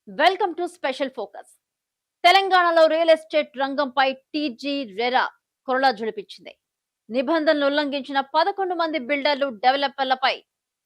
Welcome to special focus. తెలంగాణలో real estate రంగంపై TG RERA కొరడా జుడిపించింది. నిబంధనలు ఉల్లంఘించిన 11 మంది బిల్డర్లు, డెవలపర్లపై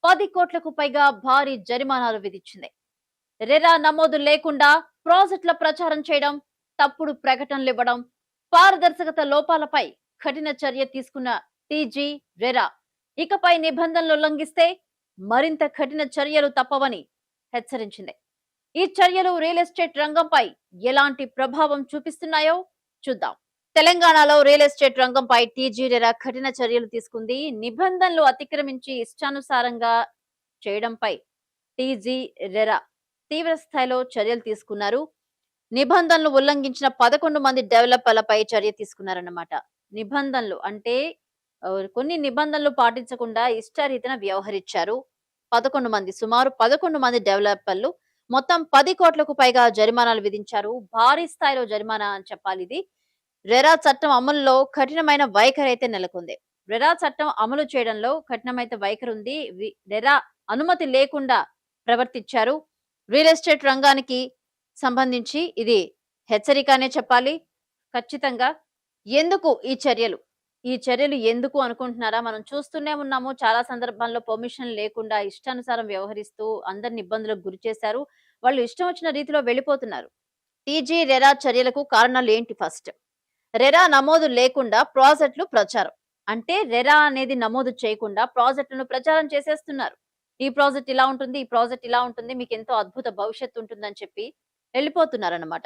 10 కోట్లకు పైగా భారీ జరిమానాలు విధించింది. రెరా నమోదు లేకుండా ప్రాజెక్టుల ప్రచారం చేయడం, తప్పుడు ప్రకటనలు ఇవ్వడం, పారదర్శకత లోపాలపై కఠిన చర్య తీసుకున్న టీజీ రెరా ఇకపై నిబంధనలు ఉల్లంఘిస్తే మరింత కఠిన చర్యలు తప్పవని హెచ్చరించింది. ఈ చర్యలు రియల్ ఎస్టేట్ రంగంపై ఎలాంటి ప్రభావం చూపిస్తున్నాయో చూద్దాం. తెలంగాణలో రియల్ ఎస్టేట్ రంగంపై టీజీ రెరా కఠిన చర్యలు తీసుకుంది. నిబంధనలు అతిక్రమించి ఇష్టానుసారంగా చేయడంపై టీజీ రెరా తీవ్ర స్థాయిలో చర్యలు తీసుకున్నారు. నిబంధనలు ఉల్లంఘించిన 11 మంది డెవలపర్లపై చర్య తీసుకున్నారన్నమాట. నిబంధనలు అంటే కొన్ని నిబంధనలు పాటించకుండా ఇష్టరీతిన వ్యవహరించారు. 11 మంది, సుమారు 11 మంది డెవలపర్లు మొత్తం 10 కోట్లకు పైగా జరిమానాలు విధించారు. భారీ స్థాయిలో జరిమానా అని చెప్పాలి ఇది. రెరా చట్టం అమలులో కఠినమైన వైఖరి అయితే నెలకొంది. రెరా చట్టం అమలు చేయడంలో కఠినమైన వైఖరి ఉంది. రెరా అనుమతి లేకుండా ప్రవర్తించారు. రియల్ ఎస్టేట్ రంగానికి సంబంధించి ఇది హెచ్చరికనే చెప్పాలి. ఖచ్చితంగా ఎందుకు ఈ చర్యలు? ఈ చర్యలు ఎందుకు అనుకుంటున్నారా? మనం చూస్తూనే ఉన్నాము. చాలా సందర్భాల్లో పర్మిషన్ లేకుండా ఇష్టానుసారం వ్యవహరిస్తూ అందరిని ఇబ్బందులకు గురి చేశారు. వాళ్ళు ఇష్టం వచ్చిన రీతిలో వెళ్ళిపోతున్నారు. టీజీ రెరా చర్యలకు కారణాలు ఏంటి? ఫస్ట్, రెరా నమోదు లేకుండా ప్రాజెక్టులు ప్రచారం. అంటే రెరా అనేది నమోదు చేయకుండా ప్రాజెక్టులను ప్రచారం చేసేస్తున్నారు. ఈ ప్రాజెక్ట్ ఇలా ఉంటుంది, ఈ ప్రాజెక్ట్ ఇలా ఉంటుంది, మీకు ఎంతో అద్భుత భవిష్యత్తు ఉంటుందని చెప్పి వెళ్ళిపోతున్నారన్నమాట.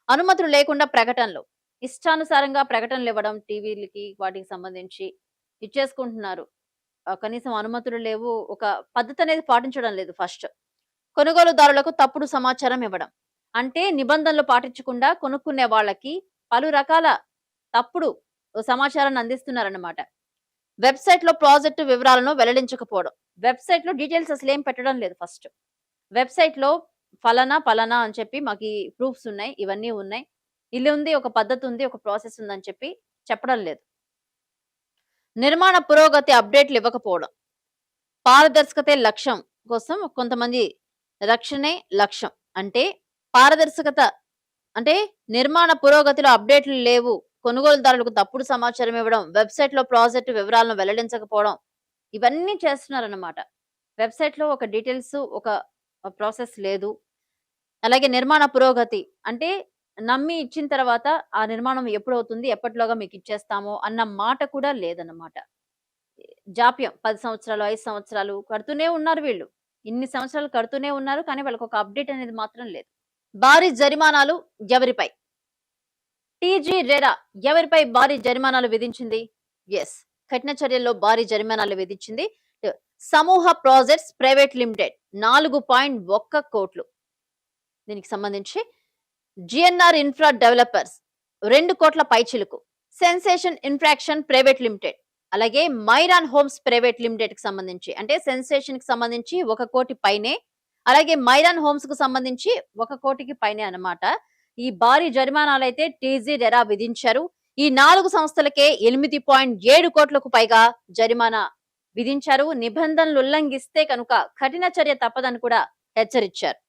అనుమతులు లేకుండా ప్రకటనలు, ఇష్టానుసారంగా ప్రకటనలు ఇవ్వడం, టీవీలకి వాటికి సంబంధించి ఇచ్చేసుకుంటున్నారు. కనీసం అనుమతులు లేవు, ఒక పద్ధతి అనేది పాటించడం లేదు. ఫస్ట్, కొనుగోలుదారులకు తప్పుడు సమాచారం ఇవ్వడం. అంటే నిబంధనలు పాటించకుండా కొనుక్కునే వాళ్ళకి పలు రకాల తప్పుడు సమాచారాన్ని అందిస్తున్నారన్నమాట. వెబ్సైట్ లో ప్రాజెక్టు వివరాలను వెల్లడించకపోవడం. వెబ్సైట్ లో డీటెయిల్స్ అసలు ఏం పెట్టడం లేదు. ఫస్ట్, వెబ్సైట్ లో ఫలానా అని చెప్పి మాకు ప్రూఫ్స్ ఉన్నాయి, ఇవన్నీ ఉన్నాయి, ఇల్లు ఉంది, ఒక పద్ధతి ఉంది, ఒక ప్రాసెస్ ఉందని చెప్పి చెప్పడం లేదు. నిర్మాణ పురోగతి అప్డేట్లు ఇవ్వకపోవడం. పారదర్శకతే లక్ష్యం కోసం కొంతమంది రక్షణే లక్ష్యం. అంటే పారదర్శకత అంటే నిర్మాణ పురోగతిలో అప్డేట్లు లేవు, కొనుగోలుదారులకు తప్పుడు సమాచారం ఇవ్వడం, వెబ్సైట్ లో ప్రాజెక్టు వివరాలను వెల్లడించకపోవడం, ఇవన్నీ చేస్తున్నారన్నమాట. వెబ్సైట్ లో ఒక డీటెయిల్స్, ఒక ప్రాసెస్ లేదు. అలాగే నిర్మాణ పురోగతి అంటే నమ్మి ఇచ్చిన తర్వాత ఆ నిర్మాణం ఎప్పుడవుతుంది, ఎప్పటిలోగా మీకు ఇచ్చేస్తామో అన్న మాట కూడా లేదన్నమాట. జాప్యం 10 సంవత్సరాలు, 5 సంవత్సరాలు కడుతూనే ఉన్నారు వీళ్ళు. ఇన్ని సంవత్సరాలు కడుతూనే ఉన్నారు, కానీ వాళ్ళకి ఒక అప్డేట్ అనేది మాత్రం లేదు. భారీ జరిమానాలు ఎవరిపై? టీజీ రెరా ఎవరిపై భారీ జరిమానాలు విధించింది? ఎస్, కఠిన చర్యల్లో భారీ జరిమానాలు విధించింది. సమూహ ప్రాజెక్ట్స్ ప్రైవేట్ లిమిటెడ్ 4.1 కోట్లు. దీనికి సంబంధించి జిఎన్ఆర్ ఇన్ఫ్రా డెవలపర్స్ 2 కోట్ల పైచిలుకు, సెన్సేషన్ ఇన్ఫ్రాక్షన్ ప్రైవేట్ లిమిటెడ్, అలాగే మైరాన్ హోమ్స్ ప్రైవేట్ లిమిటెడ్ కి సంబంధించి అంటే సెన్సేషన్ కి సంబంధించి 1 కోటి పైనే, అలాగే మైరాన్ హోమ్స్ కు సంబంధించి 1 కోటికి పైనే అన్నమాట. ఈ భారీ జరిమానాలు అయితే టీజీ రెరా విధించారు. ఈ 4 సంస్థలకే 8.7 కోట్లకు పైగా జరిమానా విధించారు. నిబంధనలు ఉల్లంఘిస్తే కనుక కఠిన చర్య తప్పదని కూడా హెచ్చరించారు.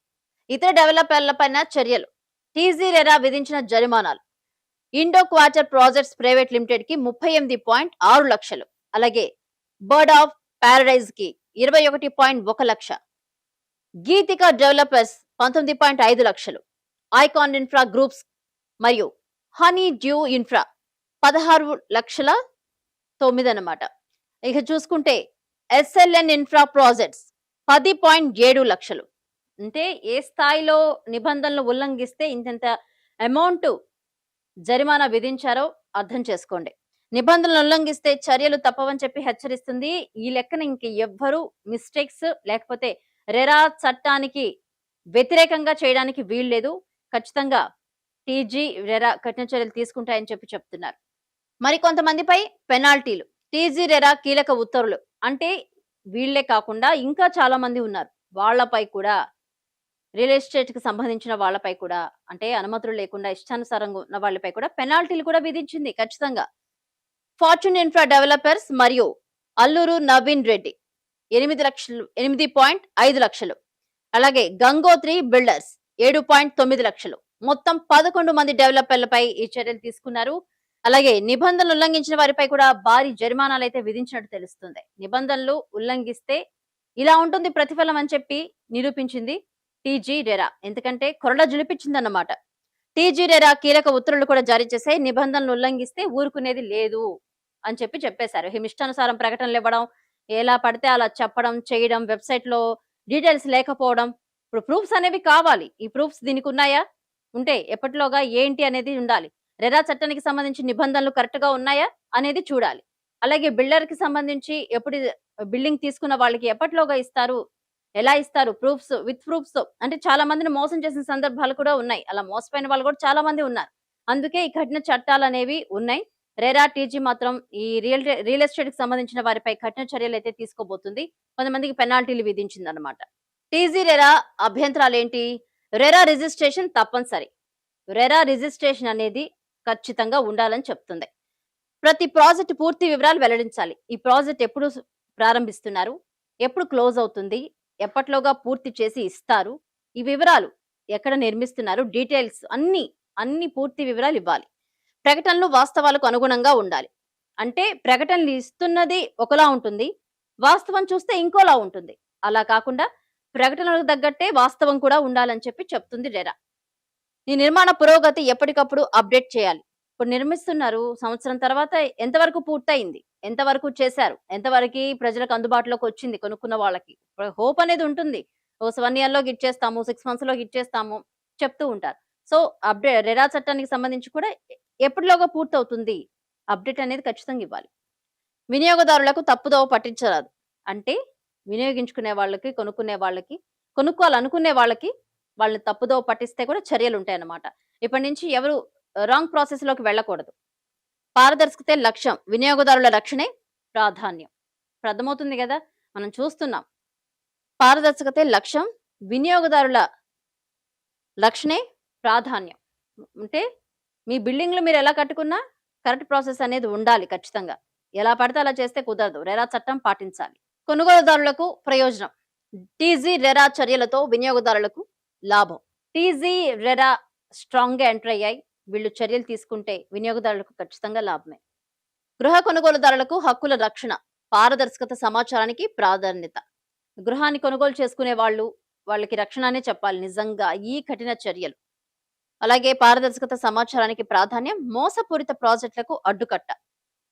ఇతర డెవలపర్లపైన చర్యలు. టీజీ రెరా విధించిన జరిమానాలు. Indo quarter projects private limited కి 38.6 లక్షలు, అలాగే బర్డ్ ఆఫ్ పారడైజ్ కి 21.1 లక్ష, గీతిక డెవలపర్స్ 19.5 లక్షలు, ఐకాన్ ఇన్ఫ్రా గ్రూప్స్ మరియు హనీ డ్యూ ఇన్ఫ్రా 16,09,000 అన్నమాట. ఇక చూసుకుంటే ఎస్ఎల్ఎన్ ఇన్ఫ్రా ప్రాజెక్ట్స్ 10.7 లక్షలు. అంటే ఏ స్థాయిలో నిబంధనలు ఉల్లంఘిస్తే ఇంత అమౌంట్ జరిమానా విధించారో అర్థం చేసుకోండి. నిబంధనలు ఉల్లంఘిస్తే చర్యలు తప్పవని చెప్పి హెచ్చరిస్తుంది. ఈ లెక్కన ఇంక ఎవ్వరూ మిస్టేక్స్ లేకపోతే రెరా చట్టానికి వ్యతిరేకంగా చేయడానికి వీల్లేదు. ఖచ్చితంగా టీజీ రెరా కఠిన చర్యలు తీసుకుంటాయని చెప్పి చెప్తున్నారు. మరి కొంతమందిపై పెనాల్టీలు. టీజీ రెరా కీలక ఉత్తర్వులు. అంటే వీళ్లే కాకుండా ఇంకా చాలా మంది ఉన్నారు, వాళ్లపై కూడా, రియల్ ఎస్టేట్ కి సంబంధించిన వాళ్ళపై కూడా, అంటే అనుమతులు లేకుండా ఇష్టానుసారంగా ఉన్న వాళ్ళపై కూడా పెనాల్టీలు కూడా విధించింది ఖచ్చితంగా. ఫార్చ్యూన్ ఇన్ఫ్రా డెవలపర్స్ మరియు అల్లూరు నవీన్ రెడ్డి 8.5 లక్షలు, అలాగే గంగోత్రి బిల్డర్స్ 7.9 లక్షలు. మొత్తం 11 మంది డెవలపర్లపై ఈ చర్యలు తీసుకున్నారు. అలాగే నిబంధనలు ఉల్లంఘించిన వారిపై కూడా భారీ జరిమానాలైతే విధించినట్టు తెలుస్తుంది. నిబంధనలు ఉల్లంఘిస్తే ఇలా ఉంటుంది ప్రతిఫలం అని చెప్పి నిరూపించింది టీజీ రెరా. ఎందుకంటే కొరడా జులిపించిందన్నమాట. టీజీ రెరా కీలక ఉత్తర్వులు కూడా జారీ చేశాయి. నిబంధనలు ఉల్లంఘిస్తే ఊరుకునేది లేదు అని చెప్పేశారు. ఇష్టానుసారం ప్రకటనలు ఇవ్వడం, ఎలా పడితే అలా చెప్పడం, చేయడం, వెబ్‌సైట్ లో డీటెయిల్స్ లేకపోవడం. ఇప్పుడు ప్రూఫ్స్ అనేవి కావాలి. ఈ ప్రూఫ్స్ దీనికి ఉన్నాయా? ఉంటే ఎప్పటిలోగా ఏంటి అనేది ఉండాలి. రెరా చట్టానికి సంబంధించి నిబంధనలు కరెక్ట్ గా ఉన్నాయా అనేది చూడాలి. అలాగే బిల్డర్ కి సంబంధించి ఎప్పుడు బిల్డింగ్ తీసుకున్న వాళ్ళకి ఎప్పటిలోగా ఇస్తారు? ఎలా ఇస్తారు? విత్ ప్రూఫ్స్ అంటే చాలా మందిని మోసం చేసిన సందర్భాలు కూడా ఉన్నాయి. అలా మోసపోయిన వాళ్ళు కూడా చాలా మంది ఉన్నారు. అందుకే ఈ కఠిన చట్టాలనేవి ఉన్నాయి. రెరా, టీజీ మాత్రం ఈ రియల్ ఎస్టేట్ కి సంబంధించిన వారిపై కఠిన చర్యలైతే తీసుకోబోతుంది. కొంతమందికి పెనాల్టీలు విధించిందన్నమాట. టీజీ రెరా అభ్యంతరాలేంటి? రెరా రిజిస్ట్రేషన్ తప్పనిసరి. రెరా రిజిస్ట్రేషన్ అనేది ఖచ్చితంగా ఉండాలని చెప్తుంది. ప్రతి ప్రాజెక్ట్ పూర్తి వివరాలు వెల్లడించాలి. ఈ ప్రాజెక్ట్ ఎప్పుడు ప్రారంభిస్తున్నారు? ఎప్పుడు క్లోజ్ అవుతుంది? ఎప్పట్లోగా పూర్తి చేసి ఇస్తారు? ఈ వివరాలు ఎక్కడ నిర్మిస్తున్నారు? డీటెయిల్స్ అన్ని పూర్తి వివరాలు ఇవ్వాలి. ప్రకటనలు వాస్తవాలకు అనుగుణంగా ఉండాలి. అంటే ప్రకటనలు ఇస్తున్నది ఒకలా ఉంటుంది, వాస్తవం చూస్తే ఇంకోలా ఉంటుంది. అలా కాకుండా ప్రకటనలకు తగ్గట్టే వాస్తవం కూడా ఉండాలని చెప్తుంది రెరా. ఈ నిర్మాణ పురోగతి ఎప్పటికప్పుడు అప్డేట్ చేయాలి. ఇప్పుడు నిర్మిస్తున్నారు, సంవత్సరం తర్వాత ఎంతవరకు పూర్తయింది, ఎంతవరకు చేశారు, ఎంతవరకు ప్రజలకు అందుబాటులోకి వచ్చింది కొనుక్కున్న వాళ్ళకి. హోప్ అనేది ఉంటుంది. 1 ఇయర్ లో ఇచ్చేస్తాము, 6 మంత్స్ లో ఇచ్చేస్తాము చెప్తూ ఉంటారు. సో రెరా చట్టానికి సంబంధించి కూడా ఎప్పటిలోగా పూర్తవుతుంది అప్డేట్ అనేది ఖచ్చితంగా ఇవ్వాలి. వినియోగదారులకు తప్పుదోవ పట్టించరాదు. అంటే వినియోగించుకునే వాళ్ళకి, కొనుక్కునే వాళ్ళకి, కొనుక్కోవాలనుకునే వాళ్ళకి వాళ్ళని తప్పుదోవ పట్టిస్తే కూడా చర్యలు ఉంటాయన్నమాట. ఇప్పటి నుంచి ఎవరు రాంగ్ ప్రాసెస్ లోకి వెళ్ళకూడదు. పారదర్శకతే లక్ష్యం, వినియోగదారుల రక్షణే ప్రాధాన్యం. అర్థమవుతుంది కదా, మనం చూస్తున్నాం. పారదర్శకతే లక్ష్యం, వినియోగదారుల రక్షణే ప్రాధాన్యం. అంటే మీ బిల్డింగ్లు మీరు ఎలా కట్టుకున్నా కరెక్ట్ ప్రాసెస్ అనేది ఉండాలి ఖచ్చితంగా. ఎలా పడితే అలా చేస్తే కుదరదు. రెరా చట్టం పాటించాలి. కొనుగోలుదారులకు ప్రయోజనం. టీజీ రెరా చర్యలతో వినియోగదారులకు లాభం. టీజీ రెరా స్ట్రాంగ్ గా ఎంటర్ అయ్యాయి. వీళ్ళు చర్యలు తీసుకుంటే వినియోగదారులకు ఖచ్చితంగా లాభమే. గృహ కొనుగోలుదారులకు హక్కుల రక్షణ, పారదర్శకత, సమాచారానికి ప్రాధాన్యత. గృహాన్ని కొనుగోలు చేసుకునే వాళ్ళకి రక్షణ అనే చెప్పాలి నిజంగా ఈ కఠిన చర్యలు. అలాగే పారదర్శకత, సమాచారానికి ప్రాధాన్యం. మోసపూరిత ప్రాజెక్టులకు అడ్డుకట్ట.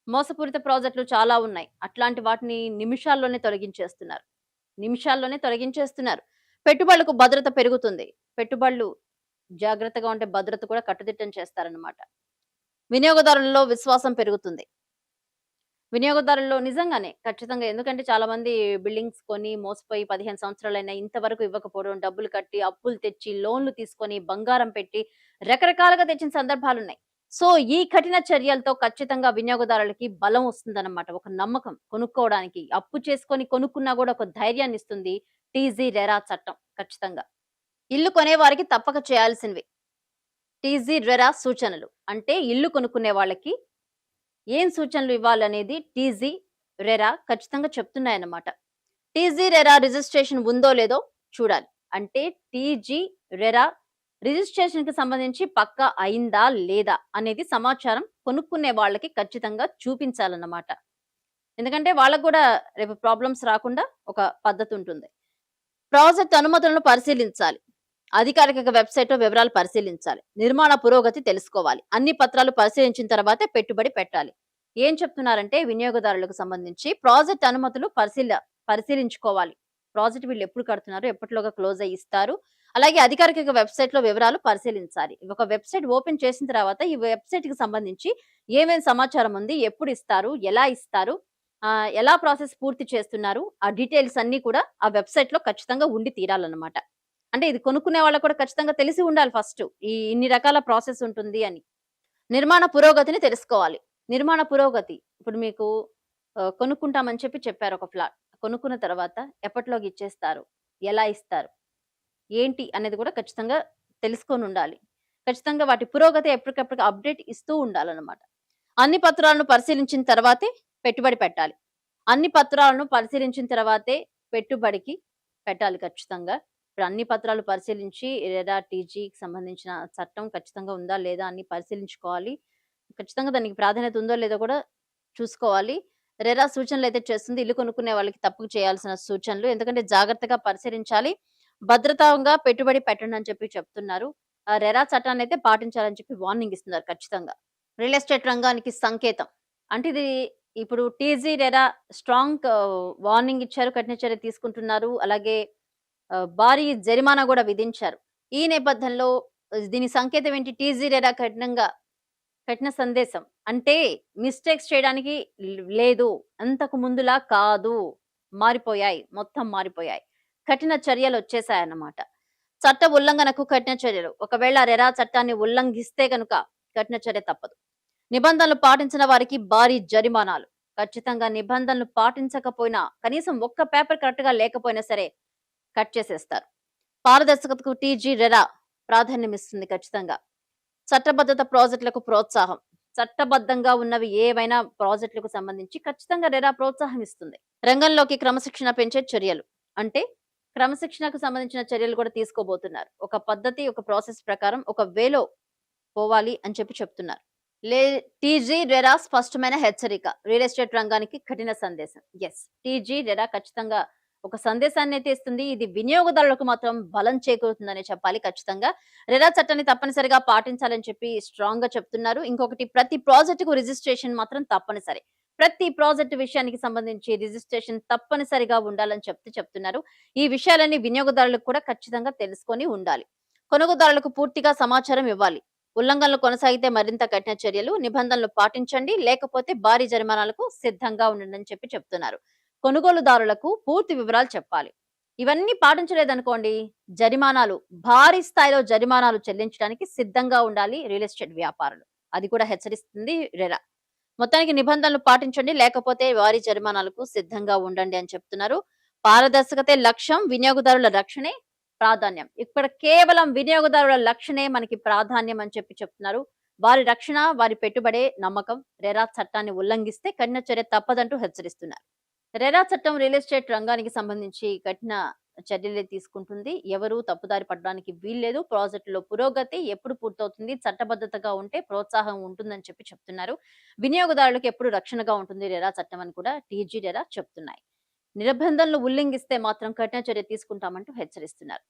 మోసపూరిత ప్రాజెక్టులు చాలా ఉన్నాయి. అట్లాంటి వాటిని నిమిషాల్లోనే తొలగించేస్తున్నారు. పెట్టుబడులకు భద్రత పెరుగుతుంది. పెట్టుబడులు జాగ్రత్తగా ఉంటే భద్రత కూడా కట్టుదిట్టం చేస్తారన్నమాట. వినియోగదారులలో విశ్వాసం పెరుగుతుంది. వినియోగదారుల్లో నిజంగానే ఖచ్చితంగా, ఎందుకంటే చాలా మంది బిల్డింగ్స్ కొని మోసపోయి 15 సంవత్సరాలైనా ఇంతవరకు ఇవ్వకపోవడం, డబ్బులు కట్టి, అప్పులు తెచ్చి, లోన్లు తీసుకొని, బంగారం పెట్టి రకరకాలుగా తెచ్చిన సందర్భాలున్నాయి. సో ఈ కఠిన చర్యలతో ఖచ్చితంగా వినియోగదారులకి బలం వస్తుందన్నమాట. ఒక నమ్మకం కొనుక్కోవడానికి. అప్పు చేసుకొని కొనుక్కున్నా కూడా ఒక ధైర్యాన్ని ఇస్తుంది టీజీ రెరా చట్టం ఖచ్చితంగా. ఇల్లు కొనేవారికి తప్పక చేయాల్సినవి. టీజీ రెరా సూచనలు. అంటే ఇల్లు కొనుక్కునే వాళ్ళకి ఏం సూచనలు ఇవ్వాలనేది టీజీ రెరా ఖచ్చితంగా చెప్తున్నాయన్నమాట. టీజీ రెరా రిజిస్ట్రేషన్ ఉందో లేదో చూడాలి. అంటే టీజీ రెరా రిజిస్ట్రేషన్ కి సంబంధించి పక్కా అయిందా లేదా అనేది సమాచారం కొనుక్కునే వాళ్ళకి ఖచ్చితంగా చూపించాలన్నమాట. ఎందుకంటే వాళ్ళకు కూడా రేపు ప్రాబ్లమ్స్ రాకుండా ఒక పద్ధతి ఉంటుంది. ప్రాజెక్ట్ అనుమతులను పరిశీలించాలి. అధికారిక వెబ్సైట్ లో వివరాలు పరిశీలించాలి. నిర్మాణ పురోగతి తెలుసుకోవాలి. అన్ని పత్రాలు పరిశీలించిన తర్వాతే పెట్టుబడి పెట్టాలి. ఏం చెప్తున్నారంటే వినియోగదారులకు సంబంధించి ప్రాజెక్ట్ అనుమతులు పరిశీలించుకోవాలి. ప్రాజెక్ట్ వీళ్ళు ఎప్పుడు కడుతున్నారు, ఎప్పటిలోగా క్లోజ్ అయ్యి ఇస్తారు. అలాగే అధికారిక వెబ్సైట్ లో వివరాలు పరిశీలించాలి. ఒక వెబ్సైట్ ఓపెన్ చేసిన తర్వాత ఈ వెబ్సైట్ కి సంబంధించి ఏమేమి సమాచారం ఉంది, ఎప్పుడు ఇస్తారు, ఎలా ఇస్తారు, ఎలా ప్రాసెస్ పూర్తి చేస్తున్నారు, ఆ డీటెయిల్స్ అన్ని కూడా ఆ వెబ్సైట్ లో ఖచ్చితంగా ఉండి తీరాలన్నమాట. అంటే ఇది కొనుక్కునే వాళ్ళకు కూడా ఖచ్చితంగా తెలిసి ఉండాలి ఫస్ట్ ఇన్ని రకాల ప్రాసెస్ ఉంటుంది అని. నిర్మాణ పురోగతిని తెలుసుకోవాలి. నిర్మాణ పురోగతి ఇప్పుడు మీకు కొనుక్కుంటామని చెప్పారు ఒక ఫ్లాట్. కొనుక్కున్న తర్వాత ఎప్పటిలోకి ఇచ్చేస్తారు, ఎలా ఇస్తారు, ఏంటి అనేది కూడా ఖచ్చితంగా తెలుసుకొని ఉండాలి. ఖచ్చితంగా వాటి పురోగతి ఎప్పటికప్పుడు అప్డేట్ ఇస్తూ ఉండాలన్నమాట. అన్ని పత్రాలను పరిశీలించిన తర్వాతే పెట్టుబడి పెట్టాలి. అన్ని పత్రాలను పరిశీలించిన తర్వాతే పెట్టుబడికి పెట్టాలి ఖచ్చితంగా. ఇప్పుడు అన్ని పత్రాలు పరిశీలించి రెరా, టీజీకి సంబంధించిన చట్టం ఖచ్చితంగా ఉందా? లేదా? అని పరిశీలించుకోవాలి. ఖచ్చితంగా దానికి ప్రాధాన్యత ఉందో లేదో కూడా చూసుకోవాలి. రెరా సూచనలయితే చేస్తుంది. ఇల్లు కొనుక్కునే వాళ్ళకి తప్పక చేయాల్సిన సూచనలు. ఎందుకంటే జాగ్రత్తగా పరిశీలించాలి. భద్రతంగా పెట్టుబడి పెట్టండి అని చెప్పి చెప్తున్నారు. రెరా చట్టాన్నయితే పాటించాలని చెప్పి వార్నింగ్ ఇస్తున్నారు ఖచ్చితంగా. రియల్ ఎస్టేట్ రంగానికి సంకేతం. అంటే ఇది ఇప్పుడు టీజీ, రెరా స్ట్రాంగ్ వార్నింగ్ ఇచ్చారు. కఠిన చర్య తీసుకుంటున్నారు. అలాగే భారీ జరిమానా గూడా విధించారు. ఈ నేపథ్యంలో దీని సంకేతం ఏంటి? టీజీ, రెరా కఠిన సందేశం. అంటే మిస్టేక్స్ చేయడానికి లేదు. అంతకు ముందులా కాదు. మారిపోయాయి. మొత్తం మారిపోయాయి. కఠిన చర్యలొచ్చేసాయన్నమాట. చట్ట ఉల్లంఘనకు కఠిన చర్యలు. ఒకవేళ రెరా చట్టాన్ని ఉల్లంఘిస్తే గనుక కఠిన చర్య తప్పదు. నిబంధనలు పాటించిన వారికి భారీ జరిమానాలు. ఖచ్చితంగా నిబంధనలు పాటించకపోయినా కనీసం ఒక్క పేపర్ కరెక్ట్‌గా లేకపోయినా సరే కట్ చేసేస్తారు. పారదర్శకతకు టీజీ, రెరా ప్రాధాన్యమిస్తుంది ఖచ్చితంగా. చట్టబద్ధత ప్రాజెక్టులకు ప్రోత్సాహం. చట్టబద్ధంగా ఉన్నవి ఏవైనా ప్రాజెక్టులకు సంబంధించి ఖచ్చితంగా రెరా ప్రోత్సాహం ఇస్తుంది. రంగంలోకి క్రమశిక్షణ పెంచే చర్యలు. అంటే క్రమశిక్షణకు సంబంధించిన చర్యలు కూడా తీసుకోబోతున్నారు. ఒక పద్ధతి, ఒక ప్రాసెస్ ప్రకారం ఒక వేలో పోవాలి అని చెప్పి చెప్తున్నారు. లే టీజీ, రెరా స్పష్టమైన హెచ్చరిక. రియల్ ఎస్టేట్ రంగానికి కఠిన సందేశం. యెస్. టీజీ, రెరా ఖచ్చితంగా ఒక సందేశాన్నయితే ఇస్తుంది. ఇది వినియోగదారులకు మాత్రం బలం చేకూరుతుందనే చెప్పాలి ఖచ్చితంగా. రెరా చట్టాన్ని తప్పనిసరిగా పాటించాలని చెప్పి స్ట్రాంగ్‌గా చెప్తున్నారు. ఇంకొకటి ప్రతి ప్రాజెక్ట్‌కు రిజిస్ట్రేషన్ మాత్రం తప్పనిసరి. ప్రతి ప్రాజెక్ట్ విషయానికి సంబంధించి రిజిస్ట్రేషన్ తప్పనిసరిగా ఉండాలని చెప్తున్నారు. ఈ విషయాలన్నీ వినియోగదారులకు కూడా ఖచ్చితంగా తెలుసుకొని ఉండాలి. కొనుగోదారులకు పూర్తిగా సమాచారం ఇవ్వాలి. ఉల్లంఘనలు కొనసాగితే మరింత కఠిన చర్యలు. నిబంధనలు పాటించండి. లేకపోతే భారీ జరిమానాలకు సిద్ధంగా ఉండండి అని చెప్పి చెప్తున్నారు. కొనుగోలుదారులకు పూర్తి వివరాలు చెప్పాలి. ఇవన్నీ పాటించలేదనుకోండి జరిమానాలు, భారీ స్థాయిలో జరిమానాలు చెల్లించడానికి సిద్ధంగా ఉండాలి రియల్ ఎస్టేట్ వ్యాపారులు. అది కూడా హెచ్చరిస్తుంది రెరా. మొత్తానికి నిబంధనలు పాటించండి. లేకపోతే భారీ జరిమానాలకు సిద్ధంగా ఉండండి అని చెప్తున్నారు. పారదర్శకతే లక్ష్యం. వినియోగదారుల రక్షణే ప్రాధాన్యం. ఇక్కడ కేవలం వినియోగదారుల రక్షణే మనకి ప్రాధాన్యం అని చెప్పి చెప్తున్నారు. వారి రక్షణ, వారి పెట్టుబడే నమ్మకం. రెరా చట్టాన్ని ఉల్లంఘిస్తే కఠిన చర్య తప్పదంటూ హెచ్చరిస్తున్నారు. రెరా చట్టం రియల్ ఎస్టేట్ రంగానికి సంబంధించి కఠిన చర్యలే తీసుకుంటుంది. ఎవరు తప్పుదారి పడడానికి వీల్లేదు. ప్రాజెక్టులో పురోగతి ఎప్పుడు పూర్తవుతుంది, చట్టబద్ధతగా ఉంటే ప్రోత్సాహం ఉంటుందని చెప్పి చెప్తున్నారు. వినియోగదారులకు ఎప్పుడు రక్షణగా ఉంటుంది రెరా చట్టం అని కూడా టీజీ, రెరా చెప్తున్నాయి. నిబంధనలు ఉల్లంఘిస్తే మాత్రం కఠిన చర్య తీసుకుంటామంటూ హెచ్చరిస్తున్నారు.